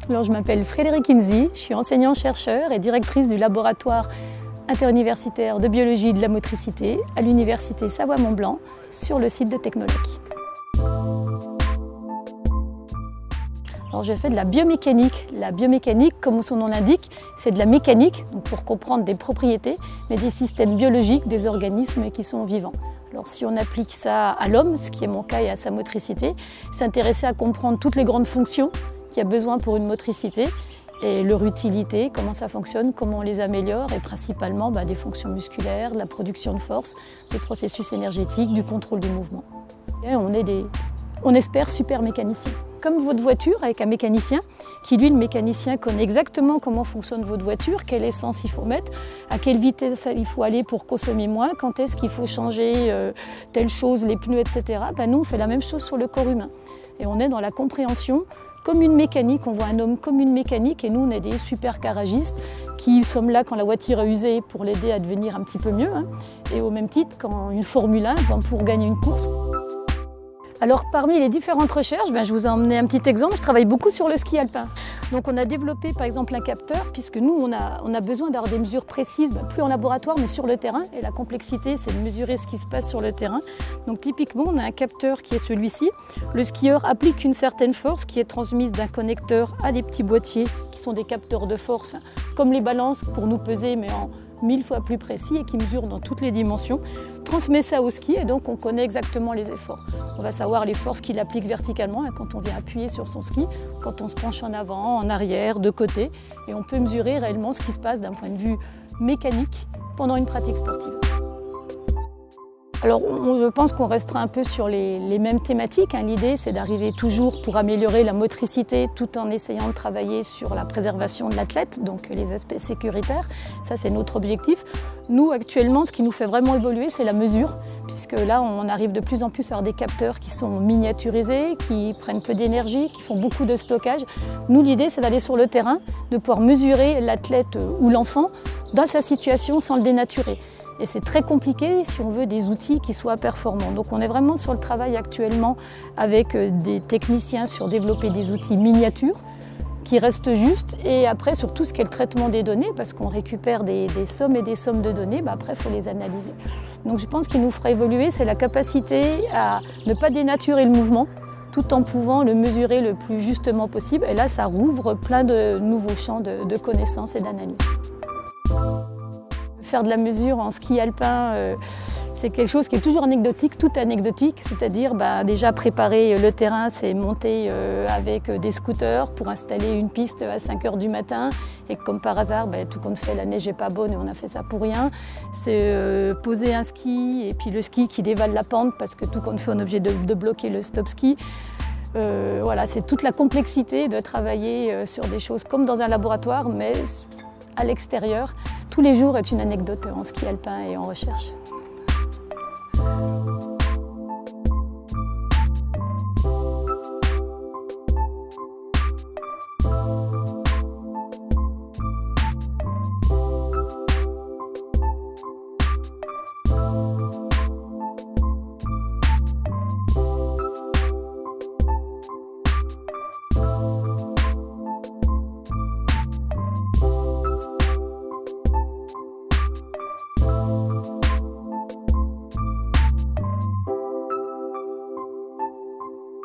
Alors, je m'appelle Frédérique Inzi, je suis enseignante-chercheur et directrice du laboratoire interuniversitaire de biologie de la motricité à l'université Savoie-Mont-Blanc sur le site de Technologue. Alors, je fais de la biomécanique. La biomécanique, comme son nom l'indique, c'est de la mécanique, donc pour comprendre des propriétés, mais des systèmes biologiques des organismes qui sont vivants. Alors, si on applique ça à l'homme, ce qui est mon cas, et à sa motricité, s'intéresser à comprendre toutes les grandes fonctions qu'il y a besoin pour une motricité et leur utilité, comment ça fonctionne, comment on les améliore et principalement des fonctions musculaires, de la production de force, des processus énergétiques, du contrôle du mouvement. Et on espère super mécaniciens. Comme votre voiture avec un mécanicien, qui lui, le mécanicien, connaît exactement comment fonctionne votre voiture, quelle essence il faut mettre, à quelle vitesse il faut aller pour consommer moins, quand est-ce qu'il faut changer telle chose, les pneus, etc. Nous, on fait la même chose sur le corps humain. Et on est dans la compréhension comme une mécanique, on voit un homme comme une mécanique et nous, on est des super garagistes qui sommes là quand la voiture est usée pour l'aider à devenir un petit peu mieux. Et au même titre, quand une Formule 1, pour gagner une course. Alors parmi les différentes recherches, je vous ai emmené un petit exemple, je travaille beaucoup sur le ski alpin. Donc on a développé par exemple un capteur, puisque nous on a besoin d'avoir des mesures précises, plus en laboratoire mais sur le terrain. Et la complexité c'est de mesurer ce qui se passe sur le terrain. Donc typiquement on a un capteur qui est celui-ci. Le skieur applique une certaine force qui est transmise d'un connecteur à des petits boîtiers qui sont des capteurs de force, comme les balances pour nous peser mais en 1000 fois plus précis et qui mesure dans toutes les dimensions, transmet ça au ski et donc on connaît exactement les efforts. On va savoir les forces qu'il applique verticalement quand on vient appuyer sur son ski, quand on se penche en avant, en arrière, de côté, et on peut mesurer réellement ce qui se passe d'un point de vue mécanique pendant une pratique sportive. Alors, je pense qu'on restera un peu sur les mêmes thématiques. L'idée, c'est d'arriver toujours pour améliorer la motricité tout en essayant de travailler sur la préservation de l'athlète, donc les aspects sécuritaires. Ça, c'est notre objectif. Nous, actuellement, ce qui nous fait vraiment évoluer, c'est la mesure, puisque là, on arrive de plus en plus à avoir des capteurs qui sont miniaturisés, qui prennent peu d'énergie, qui font beaucoup de stockage. Nous, l'idée, c'est d'aller sur le terrain, de pouvoir mesurer l'athlète ou l'enfant dans sa situation sans le dénaturer. Et c'est très compliqué si on veut des outils qui soient performants. Donc on est vraiment sur le travail actuellement avec des techniciens sur développer des outils miniatures qui restent justes et après sur tout ce qui est le traitement des données parce qu'on récupère des sommes et des sommes de données, après il faut les analyser. Donc je pense qu'il nous fera évoluer, c'est la capacité à ne pas dénaturer le mouvement tout en pouvant le mesurer le plus justement possible. Et là ça rouvre plein de nouveaux champs de connaissances et d'analyse. Faire de la mesure en ski alpin, c'est quelque chose qui est toujours anecdotique, tout anecdotique, c'est-à-dire déjà préparer le terrain, c'est monter avec des scooters pour installer une piste à 5 h du matin et comme par hasard, tout compte fait, la neige n'est pas bonne et on a fait ça pour rien. C'est poser un ski et puis le ski qui dévale la pente parce que tout compte fait, on est obligé de bloquer le stop ski. Voilà, c'est toute la complexité de travailler sur des choses comme dans un laboratoire, mais à l'extérieur. Tous les jours est une anecdote en ski alpin et en recherche.